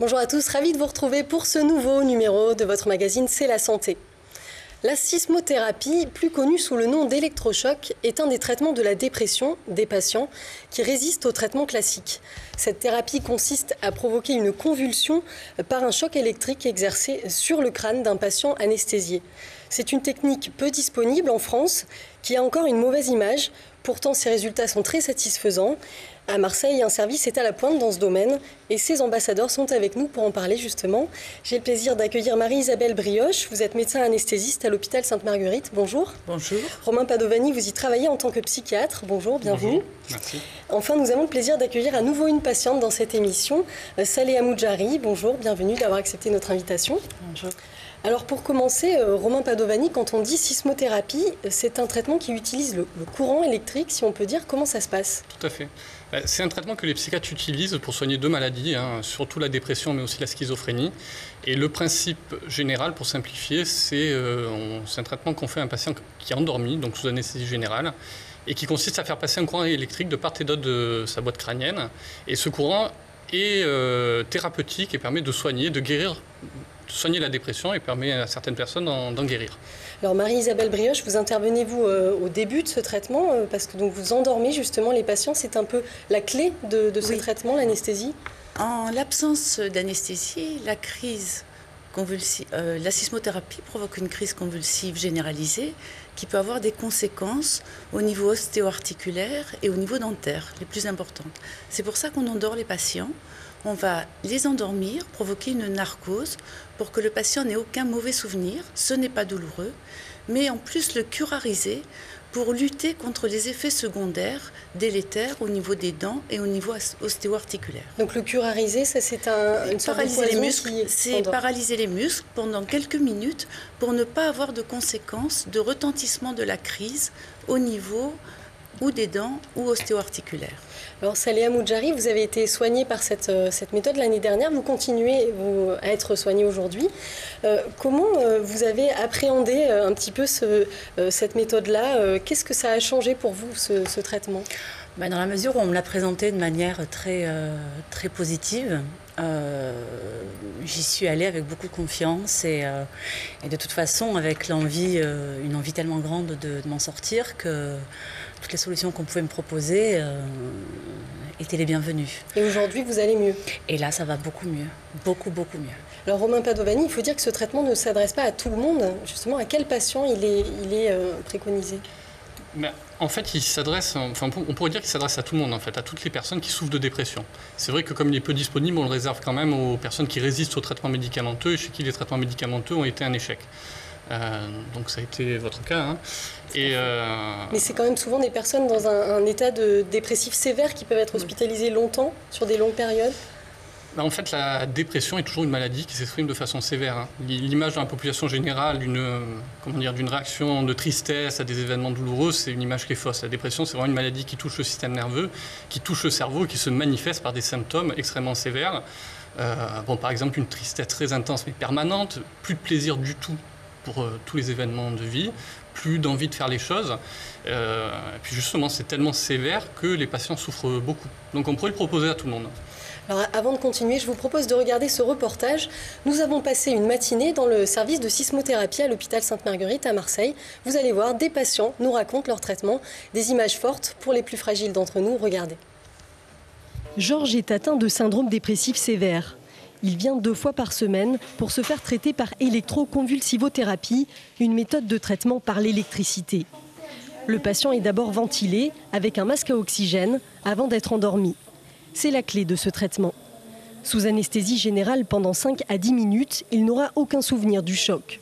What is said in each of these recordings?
Bonjour à tous, ravi de vous retrouver pour ce nouveau numéro de votre magazine C'est la santé. La sismothérapie, plus connue sous le nom d'électrochoc, est un des traitements de la dépression des patients qui résistent au traitement classique. Cette thérapie consiste à provoquer une convulsion par un choc électrique exercé sur le crâne d'un patient anesthésié. C'est une technique peu disponible en France, qui a encore une mauvaise image. Pourtant, ses résultats sont très satisfaisants. À Marseille, un service est à la pointe dans ce domaine et ses ambassadeurs sont avec nous pour en parler justement. J'ai le plaisir d'accueillir Marie-Isabelle Brioche. Vous êtes médecin anesthésiste à l'hôpital Sainte-Marguerite. Bonjour. Bonjour. Romain Padovani, vous y travaillez en tant que psychiatre. Bonjour, bienvenue. Bonjour. Merci. Enfin, nous avons le plaisir d'accueillir à nouveau une patiente dans cette émission, Saleh Amoudjari. Bonjour, bienvenue d'avoir accepté notre invitation. Bonjour. Alors pour commencer, Romain Padovani, quand on dit sismothérapie, c'est un traitement qui utilise le courant électrique, si on peut dire. Comment ça se passe ? Tout à fait. C'est un traitement que les psychiatres utilisent pour soigner deux maladies, surtout la dépression mais aussi la schizophrénie. Et le principe général, pour simplifier, c'est un traitement qu'on fait à un patient qui est endormi, donc sous anesthésie générale, et qui consiste à faire passer un courant électrique de part et d'autre de sa boîte crânienne. Et ce courant est thérapeutique et permet de soigner, de guérir, de soigner la dépression et permet à certaines personnes d'en guérir. Alors Marie-Isabelle Brioche, vous intervenez-vous au début de ce traitement parce que donc, vous endormez justement les patients. C'est un peu la clé de ce traitement, l'anesthésie ? En l'absence d'anesthésie, la sismothérapie provoque une crise convulsive généralisée qui peut avoir des conséquences au niveau ostéo-articulaire et au niveau dentaire, les plus importantes. C'est pour ça qu'on endort les patients. On va les endormir, provoquer une narcose pour que le patient n'ait aucun mauvais souvenir. Ce n'est pas douloureux, mais en plus le curariser pour lutter contre les effets secondaires délétères au niveau des dents et au niveau ostéo-articulaire. Donc le curariser, ça c'est une sorte de paralyser les muscles, qui c'est paralyser les muscles pendant quelques minutes pour ne pas avoir de conséquences de retentissement de la crise au niveau ou des dents ou ostéo-articulaires. Alors Saleh Amoudjari, vous avez été soigné par cette méthode l'année dernière, vous continuez à être soigné aujourd'hui. Comment vous avez appréhendé un petit peu cette méthode-là ? Qu'est-ce que ça a changé pour vous, ce traitement ? Dans la mesure où on me l'a présenté de manière très positive, j'y suis allée avec beaucoup de confiance et de toute façon avec une envie tellement grande de m'en sortir que toutes les solutions qu'on pouvait me proposer étaient les bienvenues. Et aujourd'hui, vous allez mieux ? Et là, ça va beaucoup mieux, beaucoup mieux. Alors Romain Padovani, il faut dire que ce traitement ne s'adresse pas à tout le monde. Justement, à quel patient il est préconisé ? En fait, on pourrait dire qu'il s'adresse à tout le monde, en fait, à toutes les personnes qui souffrent de dépression. C'est vrai que comme il est peu disponible, on le réserve quand même aux personnes qui résistent aux traitements médicamenteux et chez qui les traitements médicamenteux ont été un échec. Donc ça a été votre cas. Mais c'est quand même souvent des personnes dans un état de dépressif sévère qui peuvent être hospitalisées longtemps, sur des longues périodes. En fait, la dépression est toujours une maladie qui s'exprime de façon sévère. L'image dans la population générale d'une réaction de tristesse à des événements douloureux, c'est une image qui est fausse. La dépression, c'est vraiment une maladie qui touche le système nerveux, qui touche le cerveau, qui se manifeste par des symptômes extrêmement sévères. Par exemple, une tristesse très intense mais permanente, plus de plaisir du tout pour tous les événements de vie, plus d'envie de faire les choses. Et puis justement, c'est tellement sévère que les patients souffrent beaucoup. Donc on pourrait le proposer à tout le monde. Alors avant de continuer, je vous propose de regarder ce reportage. Nous avons passé une matinée dans le service de sismothérapie à l'hôpital Sainte-Marguerite à Marseille. Vous allez voir, des patients nous racontent leur traitement, des images fortes pour les plus fragiles d'entre nous. Regardez. Georges est atteint de syndrome dépressif sévère. Il vient 2 fois par semaine pour se faire traiter par électroconvulsivothérapie, une méthode de traitement par l'électricité. Le patient est d'abord ventilé avec un masque à oxygène avant d'être endormi. C'est la clé de ce traitement. Sous anesthésie générale pendant 5 à 10 minutes, il n'aura aucun souvenir du choc.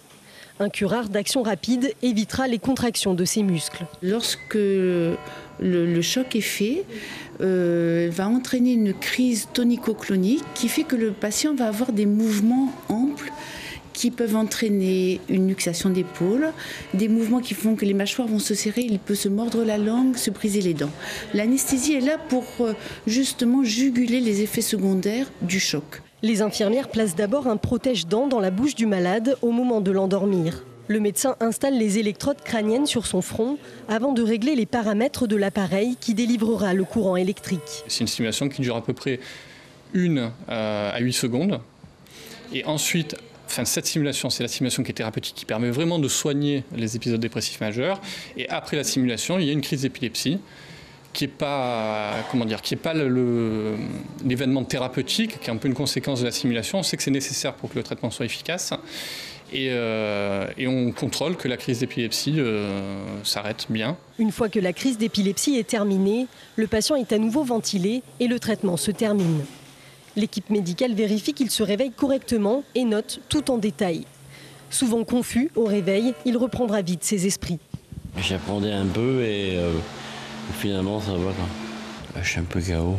Un curare d'action rapide évitera les contractions de ses muscles. Lorsque le choc est fait, va entraîner une crise tonico-clonique qui fait que le patient va avoir des mouvements amples qui peuvent entraîner une luxation d'épaule, des mouvements qui font que les mâchoires vont se serrer, il peut se mordre la langue, se briser les dents. L'anesthésie est là pour justement juguler les effets secondaires du choc. Les infirmières placent d'abord un protège-dents dans la bouche du malade au moment de l'endormir. Le médecin installe les électrodes crâniennes sur son front avant de régler les paramètres de l'appareil qui délivrera le courant électrique. C'est une stimulation qui dure à peu près 1 à 8 secondes. Et ensuite, cette stimulation, c'est la stimulation qui est thérapeutique, qui permet vraiment de soigner les épisodes dépressifs majeurs. Et après la stimulation, il y a une crise d'épilepsie qui n'est pas, l'événement thérapeutique, qui est un peu une conséquence de la stimulation. On sait que c'est nécessaire pour que le traitement soit efficace. Et on contrôle que la crise d'épilepsie s'arrête bien. Une fois que la crise d'épilepsie est terminée, le patient est à nouveau ventilé et le traitement se termine. L'équipe médicale vérifie qu'il se réveille correctement et note tout en détail. Souvent confus au réveil, il reprendra vite ses esprits. J'apprenais un peu et finalement ça va quoi. Je suis un peu KO.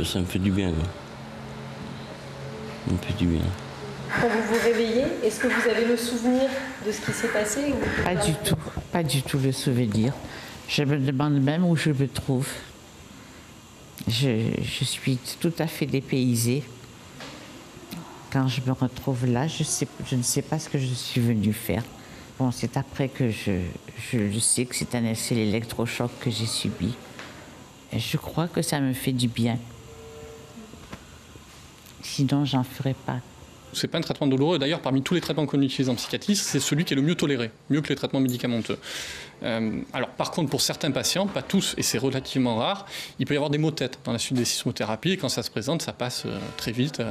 Ça me fait du bien quoi. Ça me fait du bien. Quand vous vous réveillez, est-ce que vous avez le souvenir de ce qui s'est passé ou... Pas du tout le souvenir. Je me demande même où je me trouve. Je suis tout à fait dépaysée. Quand je me retrouve là, je ne sais pas ce que je suis venue faire. Bon, c'est après que je sais que c'est l'électrochoc que j'ai subi. Et je crois que ça me fait du bien. Sinon, j'en ferais pas. C'est pas un traitement douloureux. D'ailleurs, parmi tous les traitements qu'on utilise en psychiatrie, c'est celui qui est le mieux toléré, mieux que les traitements médicamenteux. Alors, par contre, pour certains patients, pas tous, et c'est relativement rare, il peut y avoir des maux de tête dans la suite des sismothérapies. Et quand ça se présente, ça passe très vite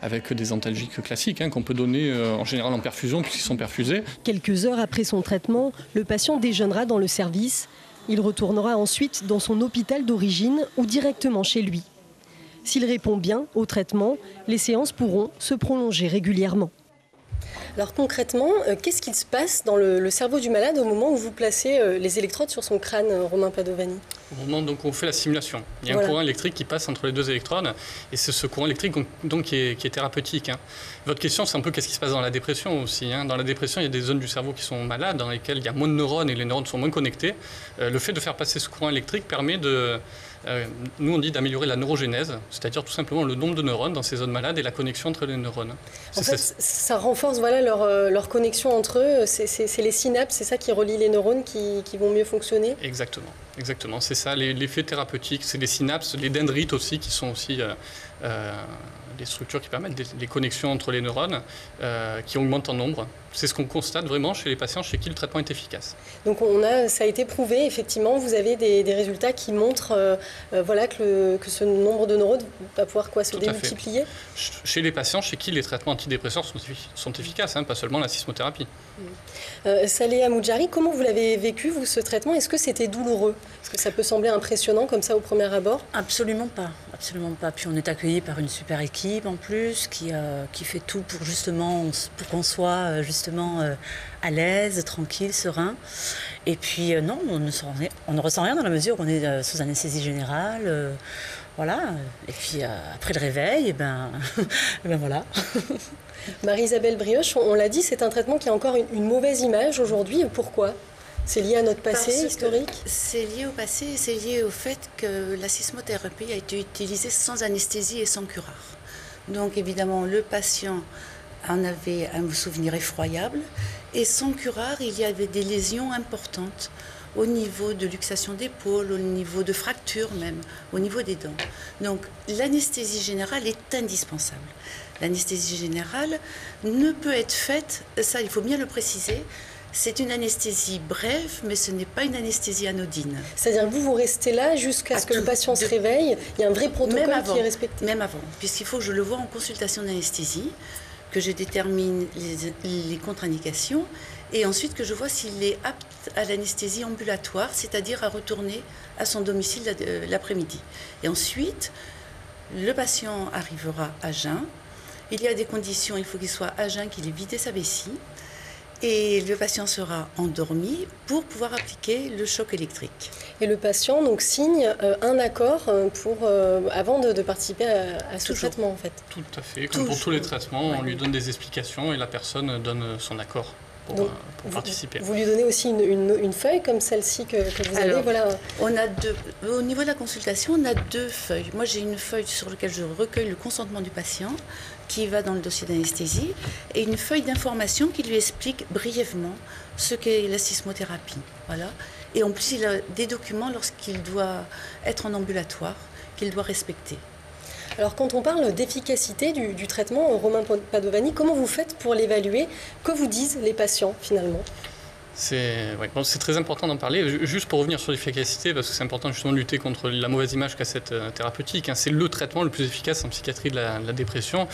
avec des antalgiques classiques qu'on peut donner en général en perfusion puisqu'ils sont perfusés. Quelques heures après son traitement, le patient déjeunera dans le service. Il retournera ensuite dans son hôpital d'origine ou directement chez lui. S'il répond bien au traitement, les séances pourront se prolonger régulièrement. Alors concrètement, qu'est-ce qui se passe dans le cerveau du malade au moment où vous placez les électrodes sur son crâne, Romain Padovani ? Au moment où on fait la stimulation, il y a un courant électrique qui passe entre les deux électrodes et c'est ce courant électrique donc, qui est thérapeutique. Votre question, c'est un peu qu'est-ce qui se passe dans la dépression aussi. Dans la dépression, il y a des zones du cerveau qui sont malades, dans lesquelles il y a moins de neurones et les neurones sont moins connectés. Le fait de faire passer ce courant électrique permet nous on dit d'améliorer la neurogénèse, c'est-à-dire tout simplement le nombre de neurones dans ces zones malades et la connexion entre les neurones. En fait, ça renforce leur connexion entre eux, c'est les synapses, c'est ça qui relie les neurones qui vont mieux fonctionner ? Exactement, c'est ça, l'effet thérapeutique, c'est les synapses, les dendrites aussi qui sont aussi des structures qui permettent les connexions entre les neurones qui augmentent en nombre. C'est ce qu'on constate vraiment chez les patients chez qui le traitement est efficace. Donc ça a été prouvé, effectivement, vous avez des résultats qui montrent que ce nombre de neurones va pouvoir se démultiplier. Chez les patients chez qui les traitements antidépresseurs sont efficaces, pas seulement la sismothérapie. Saleha Moudjari, comment vous l'avez vécu, vous, ce traitement ? Est-ce que c'était douloureux ? Est-ce que ça peut sembler impressionnant comme ça au premier abord ? Absolument pas. Puis on est accueillis par une super équipe en plus qui fait tout pour qu'on soit justement à l'aise, tranquille, serein. Et puis non, on ne ressent rien dans la mesure où on est sous anesthésie générale. Voilà. Et puis après le réveil, voilà. Marie-Isabelle Brioche, on l'a dit, c'est un traitement qui a encore une mauvaise image aujourd'hui. Pourquoi ? C'est lié à notre passé historique ? C'est lié au passé et c'est lié au fait que la sismothérapie a été utilisée sans anesthésie et sans curare. Donc évidemment, le patient en avait un souvenir effroyable et sans curare, il y avait des lésions importantes au niveau de luxation d'épaule, au niveau de fractures même, au niveau des dents. Donc l'anesthésie générale est indispensable. L'anesthésie générale ne peut être faite, ça il faut bien le préciser, c'est une anesthésie brève, mais ce n'est pas une anesthésie anodine. C'est-à-dire que vous restez là jusqu'à ce que le patient se réveille, il y a un vrai protocole qui est respecté. Même avant, puisqu'il faut que je le voie en consultation d'anesthésie, que je détermine les contre-indications, et ensuite que je vois s'il est apte à l'anesthésie ambulatoire, c'est-à-dire à retourner à son domicile l'après-midi. Et ensuite, le patient arrivera à jeun. Il y a des conditions, il faut qu'il soit à jeun, qu'il ait vidé sa vessie. Et le patient sera endormi pour pouvoir appliquer le choc électrique. Et le patient donc signe un accord avant de participer à ce traitement en fait. Tout à fait, comme pour tous les traitements, on lui donne des explications et la personne donne son accord pour participer. Vous lui donnez aussi une feuille comme celle-ci que vous avez. Voilà. Au niveau de la consultation, on a 2 feuilles. Moi, j'ai une feuille sur laquelle je recueille le consentement du patient qui va dans le dossier d'anesthésie et une feuille d'information qui lui explique brièvement ce qu'est la sismothérapie. Voilà. Et en plus, il a des documents lorsqu'il doit être en ambulatoire qu'il doit respecter. Alors quand on parle d'efficacité du traitement, Romain Padovani, comment vous faites pour l'évaluer? Que vous disent les patients finalement? C'est très important d'en parler. Juste pour revenir sur l'efficacité, parce que c'est important justement de lutter contre la mauvaise image qu'a cette thérapeutique. C'est le traitement le plus efficace en psychiatrie de la dépression.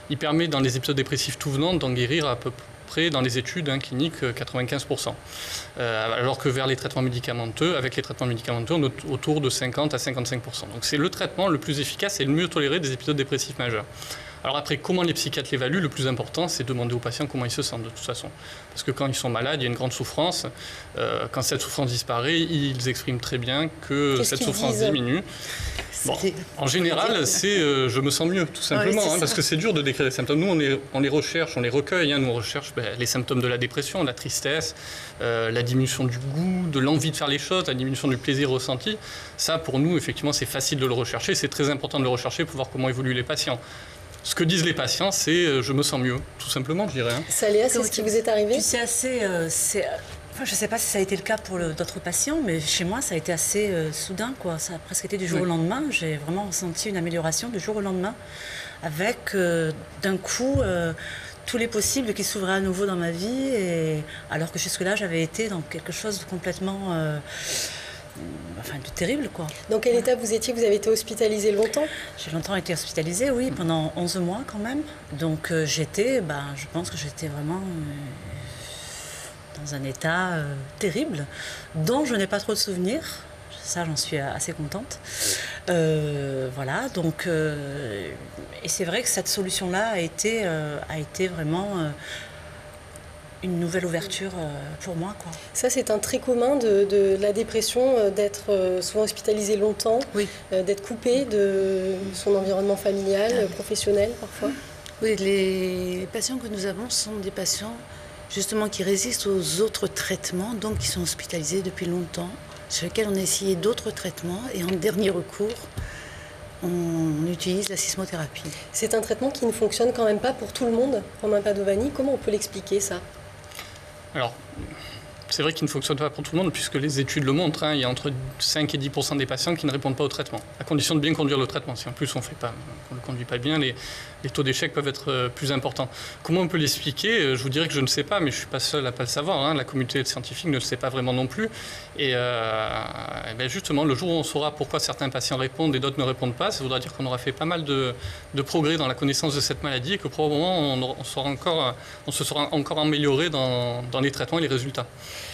Il permet dans les épisodes dépressifs tout venant d'en guérir à peu près dans les études cliniques 95%. Alors que vers les traitements médicamenteux, avec les traitements médicamenteux, on est autour de 50 à 55%. Donc c'est le traitement le plus efficace et le mieux toléré des épisodes dépressifs majeurs. Alors après, comment les psychiatres l'évaluent? Le plus important, c'est de demander aux patients comment ils se sentent de toute façon. Parce que quand ils sont malades, il y a une grande souffrance. Quand cette souffrance disparaît, ils expriment très bien que cette souffrance diminue. Bon, en général, c'est je me sens mieux, tout simplement, parce que c'est dur de décrire les symptômes. Nous, on les recherche, on les recueille. Nous, on recherche les symptômes de la dépression, la tristesse, la diminution du goût, de l'envie de faire les choses, la diminution du plaisir ressenti. Ça, pour nous, effectivement, c'est facile de le rechercher. C'est très important de le rechercher pour voir comment évoluent les patients. Ce que disent les patients, c'est je me sens mieux, tout simplement, je dirais. Saléa, c'est ce qui vous est arrivé? C'est assez... je ne sais pas si ça a été le cas pour d'autres patients, mais chez moi, ça a été assez soudain, quoi. Ça a presque été du jour au lendemain. J'ai vraiment ressenti une amélioration du jour au lendemain, avec d'un coup tous les possibles qui s'ouvraient à nouveau dans ma vie, alors que jusque-là, j'avais été dans quelque chose de complètement... de terrible, quoi. Dans quel état vous étiez? Vous avez été hospitalisé longtemps? J'ai longtemps été hospitalisée, oui, pendant 11 mois quand même. Donc je pense que j'étais vraiment dans un état terrible, dont je n'ai pas trop de souvenirs. Ça, j'en suis assez contente. Voilà, donc... et c'est vrai que cette solution-là a été vraiment... une nouvelle ouverture pour moi, quoi. Ça, c'est un trait commun de la dépression, d'être souvent hospitalisé longtemps, d'être coupé de son environnement familial, professionnel parfois. Oui, les patients que nous avons sont des patients justement qui résistent aux autres traitements, donc qui sont hospitalisés depuis longtemps, sur lesquels on a essayé d'autres traitements et en dernier recours, on utilise la sismothérapie. C'est un traitement qui ne fonctionne quand même pas pour tout le monde, Romain Padovani. Comment on peut l'expliquer, ça? Alors, c'est vrai qu'il ne fonctionne pas pour tout le monde, puisque les études le montrent. Il y a entre 5 et 10% des patients qui ne répondent pas au traitement, à condition de bien conduire le traitement. Si en plus on ne le conduit pas bien, les taux d'échec peuvent être plus importants. Comment on peut l'expliquer? Je vous dirais que je ne sais pas, mais je ne suis pas seul à ne pas le savoir. La communauté scientifique ne le sait pas vraiment non plus. Et justement, le jour où on saura pourquoi certains patients répondent et d'autres ne répondent pas, ça voudra dire qu'on aura fait pas mal de progrès dans la connaissance de cette maladie et que probablement on se sera encore amélioré dans les traitements et les résultats.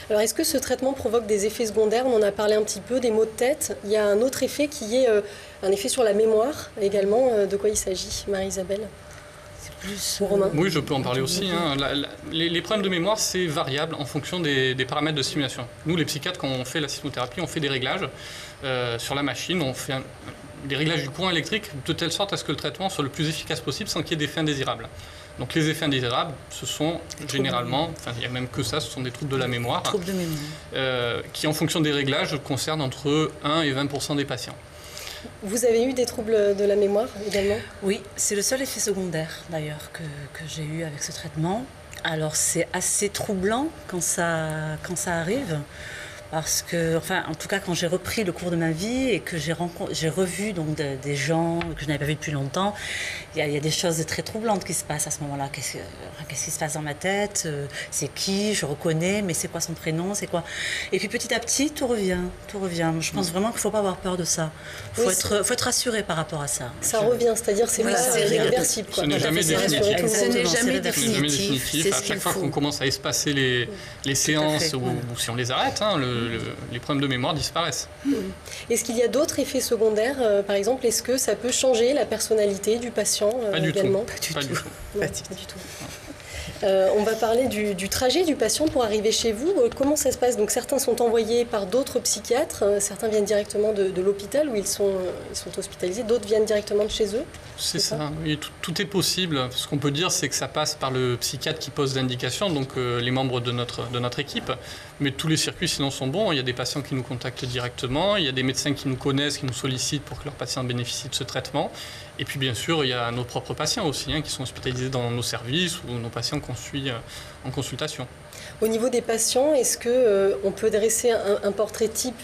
Alors, est-ce que ce traitement provoque des effets secondaires? On en a parlé un petit peu, des maux de tête. Il y a un autre effet qui est un effet sur la mémoire également. De quoi il s'agit, Marie-Isabelle? C'est plus... Romain? Oui, je peux en parler aussi. Les problèmes de mémoire, c'est variable en fonction des paramètres de stimulation. Nous, les psychiatres, quand on fait la sismothérapie, on fait des réglages sur la machine. On fait des réglages du courant électrique de telle sorte à ce que le traitement soit le plus efficace possible sans qu'il y ait d'effets indésirables. Donc les effets indésirables, ce sont généralement, il n'y a même que ça, ce sont des troubles de la mémoire. Troubles de mémoire. Qui, en fonction des réglages, concernent entre 1 et 20% des patients. Vous avez eu des troubles de la mémoire également? Oui, c'est le seul effet secondaire d'ailleurs que j'ai eu avec ce traitement. Alors c'est assez troublant quand ça arrive. Parce que, en tout cas, quand j'ai repris le cours de ma vie et que j'ai revu donc des gens que je n'avais pas vus depuis longtemps, il y a des choses très troublantes qui se passent à ce moment-là. Qu'est-ce qui se passe dans ma tête? C'est qui? Je reconnais, mais c'est quoi son prénom? C'est quoi? Et puis petit à petit, tout revient. Je pense vraiment qu'il ne faut pas avoir peur de ça. Il faut être rassuré par rapport à ça. Ça revient, c'est-à-dire c'est irréversible. Ce n'est jamais définitif. Ce n'est jamais définitif. À chaque fois qu'on commence à espacer les séances ou si on les arrête, les problèmes de mémoire disparaissent. Est-ce qu'il y a d'autres effets secondaires, par exemple, est-ce que ça peut changer la personnalité du patient également? Pas du tout. Pas du tout. On va parler du trajet du patient pour arriver chez vous. Comment ça se passe? Donc certains sont envoyés par d'autres psychiatres, certains viennent directement de l'hôpital où ils sont hospitalisés, d'autres viennent directement de chez eux. C'est ça, oui, tout est possible. Ce qu'on peut dire, c'est que ça passe par le psychiatre qui pose l'indication, donc les membres de notre équipe. Mais tous les circuits, sinon, sont bons. Il y a des patients qui nous contactent directement, il y a des médecins qui nous connaissent, qui nous sollicitent pour que leurs patients bénéficient de ce traitement. Et puis, bien sûr, il y a nos propres patients aussi, qui sont hospitalisés dans nos services ou nos patients qu'on suit en consultation. Au niveau des patients, est-ce qu'on peut dresser un portrait type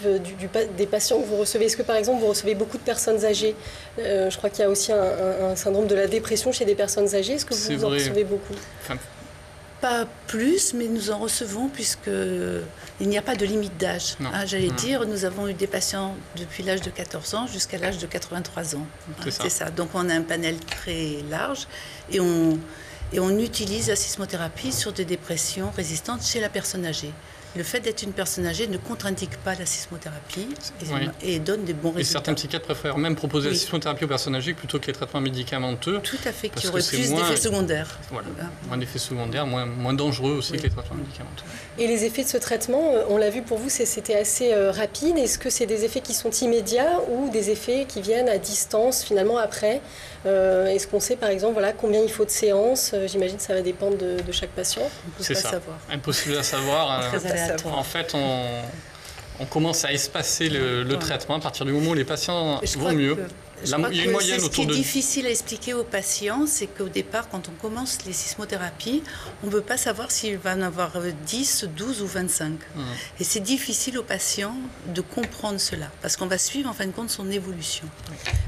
des patients que vous recevez? Est-ce que, par exemple, vous recevez beaucoup de personnes âgées? Je crois qu'il y a aussi un syndrome de la dépression chez des personnes âgées. Est-ce que vous en recevez beaucoup? Pas plus, mais nous en recevons puisqu'il n'y a pas de limite d'âge. J'allais dire, nous avons eu des patients depuis l'âge de 14 ans jusqu'à l'âge de 83 ans. C'est ça. Donc on a un panel très large et on utilise la sismothérapie sur des dépressions résistantes chez la personne âgée. Le fait d'être une personne âgée ne contre-indique pas la sismothérapie et donne des bons résultats. Et certains psychiatres préfèrent même proposer la sismothérapie aux personnes âgées plutôt que les traitements médicamenteux. Tout à fait, qui auraient plus d'effets secondaires. Voilà, moins d'effets secondaires, moins dangereux aussi que les traitements médicamenteux. Et les effets de ce traitement, on l'a vu pour vous, c'était assez rapide. Est-ce que c'est des effets qui sont immédiats ou des effets qui viennent à distance finalement après? Est-ce qu'on sait par exemple combien il faut de séances? J'imagine que ça va dépendre de chaque patient. C'est ça, impossible à savoir. En fait, on commence à espacer le traitement à partir du moment où les patients vont mieux. Il y a une moyenne autour de... Ce qui est difficile à expliquer aux patients, c'est qu'au départ, quand on commence les sismothérapies, on ne peut pas savoir s'il va en avoir 10, 12 ou 25. Et c'est difficile aux patients de comprendre cela, parce qu'on va suivre en fin de compte son évolution.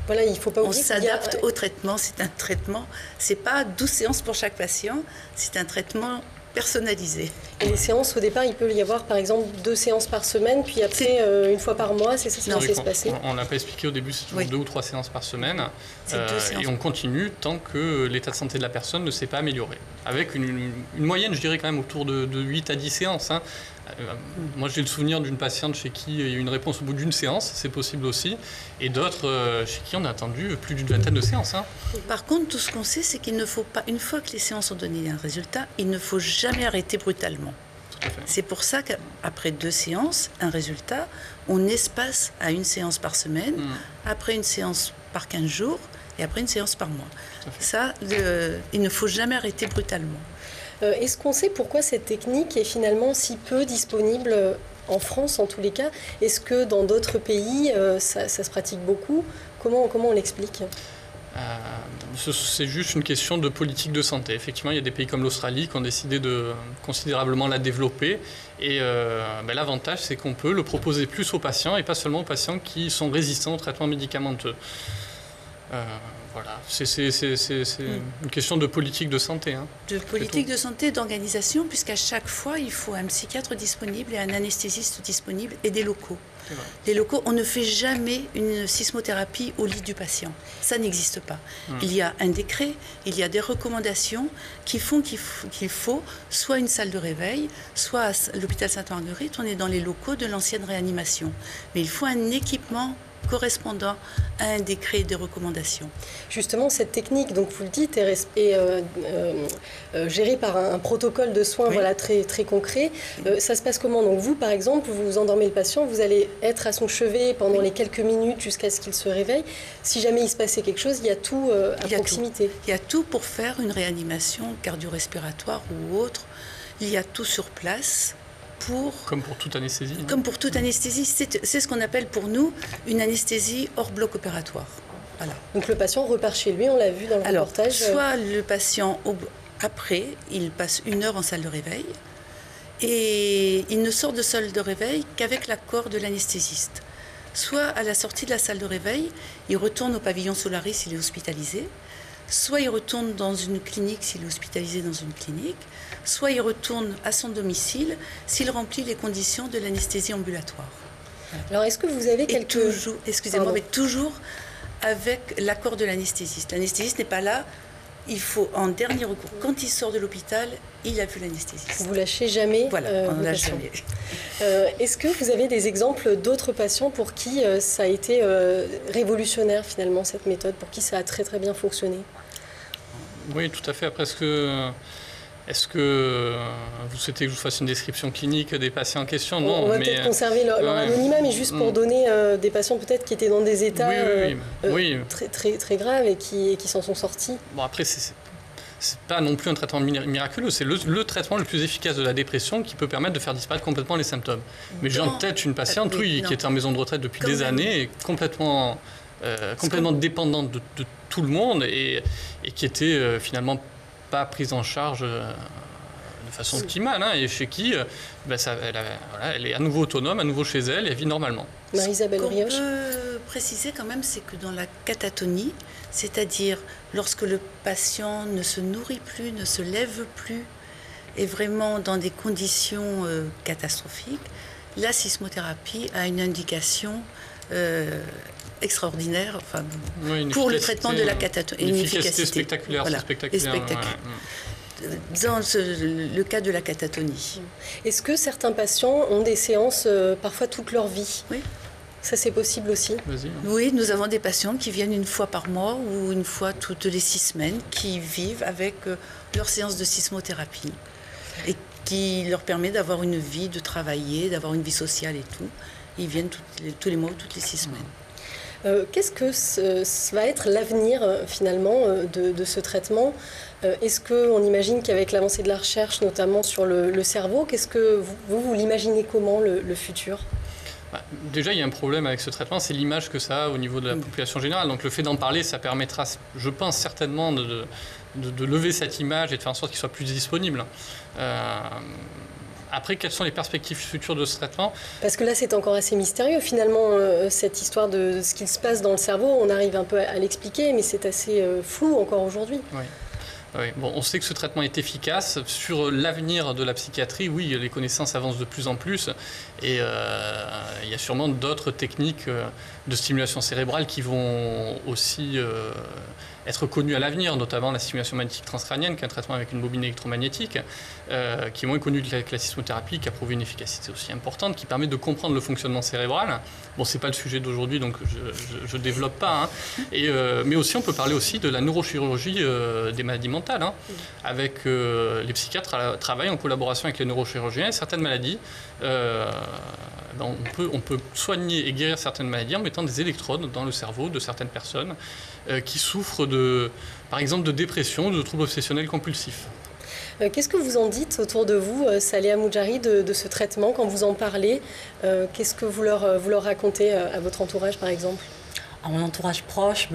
Voilà, il faut pas oublier. On s'adapte au traitement. C'est un traitement, c'est pas 12 séances pour chaque patient, c'est un traitement personnalisé. Et les séances, au départ, il peut y avoir par exemple 2 séances par semaine, puis après une fois par mois, c'est ça qui va se passer? On l'a pas expliqué au début, c'est toujours 2 ou 3 séances par semaine. Et on continue tant que l'état de santé de la personne ne s'est pas amélioré. Avec une moyenne, je dirais quand même autour de 8 à 10 séances. Moi, j'ai le souvenir d'une patiente chez qui il y a eu une réponse au bout d'une séance, c'est possible aussi, et d'autres chez qui on a attendu plus d'une vingtaine de séances. Par contre, tout ce qu'on sait, c'est qu'il ne faut pas, une fois que les séances ont donné un résultat, il ne faut jamais arrêter brutalement. C'est pour ça qu'après 2 séances, un résultat, on espace à 1 séance par semaine, après 1 séance par 15 jours, et après 1 séance par mois. Ça, il ne faut jamais arrêter brutalement. Est-ce qu'on sait pourquoi cette technique est finalement si peu disponible en France en tous les cas? Est-ce que dans d'autres pays, ça se pratique beaucoup? Comment on l'explique? C'est juste une question de politique de santé. Effectivement, il y a des pays comme l'Australie qui ont décidé de considérablement la développer. Et l'avantage, c'est qu'on peut le proposer plus aux patients et pas seulement aux patients qui sont résistants au traitement médicamenteux. Voilà, c'est une question de politique de santé. De politique de santé, d'organisation, puisqu'à chaque fois, il faut un psychiatre disponible et un anesthésiste disponible et des locaux. Les locaux, on ne fait jamais une sismothérapie au lit du patient. Ça n'existe pas. Il y a un décret, il y a des recommandations qui font qu'il faut soit une salle de réveil, soit à l'hôpital Sainte-Marguerite, on est dans les locaux de l'ancienne réanimation. Mais il faut un équipement correspondant à un décret de recommandation. Justement, cette technique, donc vous le dites, est gérée par un protocole de soins très, très concret. Ça se passe comment? Donc vous, par exemple, vous endormez le patient, vous allez être à son chevet pendant les quelques minutes jusqu'à ce qu'il se réveille. Si jamais il se passait quelque chose, il y a tout à proximité. Il y a tout pour faire une réanimation cardio-respiratoire ou autre. Il y a tout sur place. Comme pour toute anesthésie. Comme pour toute anesthésie, c'est ce qu'on appelle pour nous une anesthésie hors bloc opératoire. Voilà. Donc le patient repart chez lui, on l'a vu dans le reportage. Soit le patient, après, il passe 1 heure en salle de réveil et il ne sort de salle de réveil qu'avec l'accord de l'anesthésiste. Soit à la sortie de la salle de réveil, il retourne au pavillon Solaris s'il est hospitalisé. Soit il retourne dans une clinique s'il est hospitalisé dans une clinique, soit il retourne à son domicile s'il remplit les conditions de l'anesthésie ambulatoire. Alors est-ce que vous avez mais toujours avec l'accord de l'anesthésiste. L'anesthésiste n'est pas là il faut, en dernier recours, quand il sort de l'hôpital, il a vu l'anesthésiste. Vous lâchez jamais Voilà, on ne lâche patients. jamais. Est-ce que vous avez des exemples d'autres patients pour qui ça a été révolutionnaire finalement cette méthode, pour qui ça a très très bien fonctionné? Oui, tout à fait. Après, est-ce que vous souhaitez que je vous fasse une description clinique des patients en question? Non, on va mais peut-être conserver leur anonymat, mais juste pour donner des patients peut-être qui étaient dans des états oui. très, très, très graves et qui s'en sont sortis. Bon, après, c'est pas non plus un traitement miraculeux, c'est le traitement le plus efficace de la dépression qui peut permettre de faire disparaître complètement les symptômes. Mais j'ai en tête une patiente, qui est en maison de retraite depuis des années, et complètement dépendante de tout le monde et qui était finalement pas prise en charge de façon optimale, et chez qui elle est à nouveau autonome, à nouveau chez elle, et elle vit normalement. Marie-Isabelle Brioche. Ce qu'on peut préciser quand même, c'est que dans la catatonie, c'est-à-dire lorsque le patient ne se nourrit plus, ne se lève plus, est vraiment dans des conditions catastrophiques, la sismothérapie a une indication extraordinaire pour le traitement de la catatonie. Une efficacité spectaculaire, voilà, c'est spectaculaire. Dans le cas de la catatonie. Est-ce que certains patients ont des séances parfois toute leur vie? Oui. Ça, c'est possible aussi? Oui, nous avons des patients qui viennent une fois par mois ou une fois toutes les 6 semaines, qui vivent avec leur séance de sismothérapie et qui leur permet d'avoir une vie, de travailler, d'avoir une vie sociale et tout. Ils viennent tous les mois ou toutes les 6 semaines. Qu'est-ce que va être l'avenir finalement de ce traitement? Est-ce qu'on imagine qu'avec l'avancée de la recherche, notamment sur le cerveau, qu'est-ce que vous l'imaginez comment le futur? Déjà, il y a un problème avec ce traitement, c'est l'image que ça a au niveau de la population générale. Donc le fait d'en parler, ça permettra, je pense certainement, de lever cette image et de faire en sorte qu'il soit plus disponible. Après, quelles sont les perspectives futures de ce traitement? Parce que là, c'est encore assez mystérieux, finalement, cette histoire de ce qui se passe dans le cerveau. On arrive un peu à l'expliquer, mais c'est assez flou encore aujourd'hui. Oui. Oui. Bon, on sait que ce traitement est efficace. Sur l'avenir de la psychiatrie, oui, les connaissances avancent de plus en plus. Et il y a sûrement d'autres techniques de stimulation cérébrale qui vont aussi être connues à l'avenir, notamment la stimulation magnétique transcrânienne, qui est un traitement avec une bobine électromagnétique, qui est moins connu que la sismothérapie, qui a prouvé une efficacité aussi importante, qui permet de comprendre le fonctionnement cérébral. Bon, c'est pas le sujet d'aujourd'hui, donc je ne développe pas. Mais aussi, on peut parler aussi de la neurochirurgie des maladies mentales. Avec les psychiatres travaillent en collaboration avec les neurochirurgiens et certaines maladies. On peut soigner et guérir certaines maladies en mettant des électrodes dans le cerveau de certaines personnes qui souffrent par exemple de dépression ou de troubles obsessionnels compulsifs. Qu'est-ce que vous en dites autour de vous, Saléha Moudjari, de ce traitement quand vous en parlez? Qu'est-ce que vous leur racontez à votre entourage, par exemple? À mon entourage proche,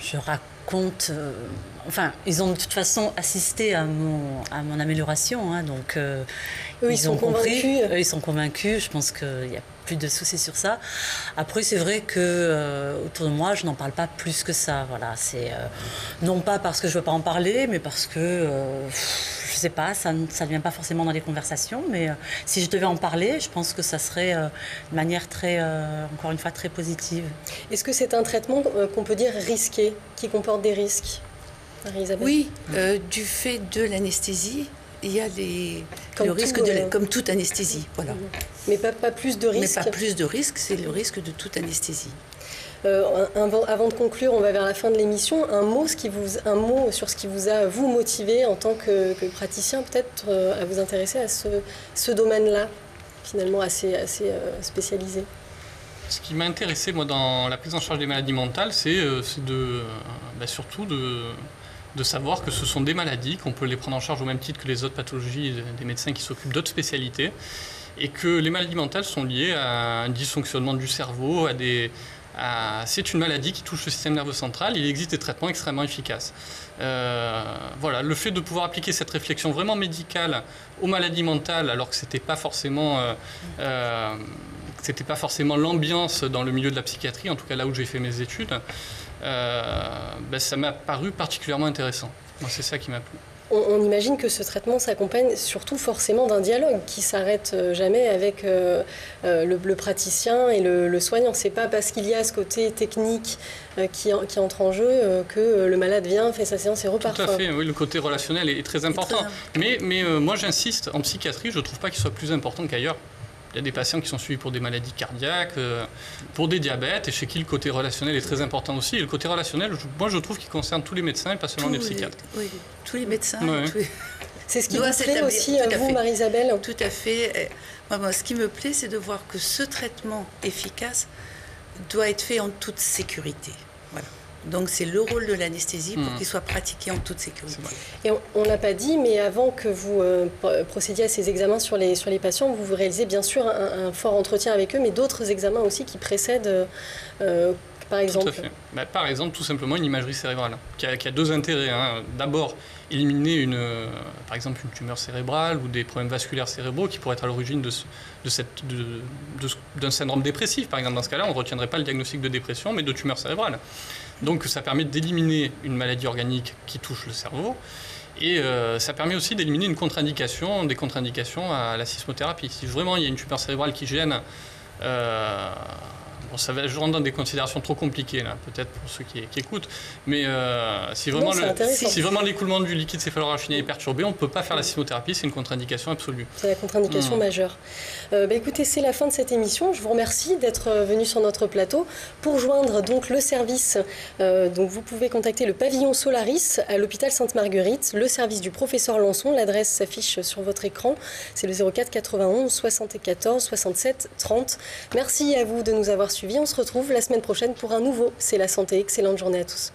je raconte... ils ont de toute façon assisté à mon amélioration, donc ils ont compris, ils sont convaincus. Je pense qu'il n'y a plus de soucis sur ça. Après, c'est vrai que autour de moi, je n'en parle pas plus que ça. Voilà, c'est non pas parce que je veux pas en parler, mais parce que je sais pas, ça ne vient pas forcément dans les conversations. Mais si je devais en parler, je pense que ça serait de manière encore une fois, très positive. Est-ce que c'est un traitement qu'on peut dire risqué, qui comporte des risques? Oui, du fait de l'anesthésie, il y a le risque comme toute anesthésie. Voilà. Mais pas plus de risques. Mais pas plus de risques, c'est le risque de toute anesthésie. Avant de conclure, on va vers la fin de l'émission. Un mot sur ce qui vous a motivé en tant que praticien, peut-être à vous intéresser à ce domaine-là, finalement assez spécialisé. Ce qui m'a intéressé, moi, dans la prise en charge des maladies mentales, c'est surtout de savoir que ce sont des maladies, qu'on peut les prendre en charge au même titre que les autres pathologies des médecins qui s'occupent d'autres spécialités, et que les maladies mentales sont liées à un dysfonctionnement du cerveau, c'est une maladie qui touche le système nerveux central. Il existe des traitements extrêmement efficaces. Le fait de pouvoir appliquer cette réflexion vraiment médicale aux maladies mentales, alors que c'était pas forcément l'ambiance dans le milieu de la psychiatrie, en tout cas là où j'ai fait mes études, ça m'a paru particulièrement intéressant. Moi, c'est ça qui m'a plu. On imagine que ce traitement s'accompagne surtout forcément d'un dialogue qui s'arrête jamais avec le praticien et le soignant. C'est pas parce qu'il y a ce côté technique qui entre en jeu que le malade vient, fait sa séance et repart. Tout à fait, oui, le côté relationnel est très important. Mais moi j'insiste, en psychiatrie, je ne trouve pas qu'il soit plus important qu'ailleurs. Il y a des patients qui sont suivis pour des maladies cardiaques, pour des diabètes, et chez qui le côté relationnel est très important aussi. Et le côté relationnel, moi je trouve qu'il concerne tous les médecins et pas seulement les psychiatres. Oui, tous les médecins. Ouais. C'est ce qui vous plaît aussi à vous, Marie-Isabelle? Tout à fait. Moi, ce qui me plaît, c'est de voir que ce traitement efficace doit être fait en toute sécurité. Voilà. Donc c'est le rôle de l'anesthésie pour qu'il soit pratiqué en toute sécurité. Et on ne l'a pas dit, mais avant que vous procédiez à ces examens sur les patients, vous réalisez bien sûr un fort entretien avec eux, mais d'autres examens aussi qui précèdent, par exemple. Tout à fait. Par exemple, tout simplement une imagerie cérébrale, qui a deux intérêts. D'abord, éliminer par exemple une tumeur cérébrale ou des problèmes vasculaires cérébraux qui pourraient être à l'origine d'un syndrome dépressif. Par exemple, dans ce cas-là, on ne retiendrait pas le diagnostic de dépression, mais de tumeur cérébrale. Donc ça permet d'éliminer une maladie organique qui touche le cerveau et ça permet aussi d'éliminer des contre-indications à la sismothérapie. Si vraiment il y a une tumeur cérébrale qui gêne, je rentre dans des considérations trop compliquées là, peut-être pour ceux qui écoutent, mais si vraiment l'écoulement du liquide céphalorachidien est perturbé, on ne peut pas faire la sismothérapie, c'est une contre-indication absolue. C'est la contre-indication majeure. Écoutez, c'est la fin de cette émission. Je vous remercie d'être venu sur notre plateau. Pour joindre donc le service, donc vous pouvez contacter le pavillon Solaris à l'hôpital Sainte-Marguerite, le service du professeur Lançon. L'adresse s'affiche sur votre écran. C'est le 04 91 74 67 30. Merci à vous de nous avoir suivis. On se retrouve la semaine prochaine pour un nouveau C'est la santé. Excellente journée à tous.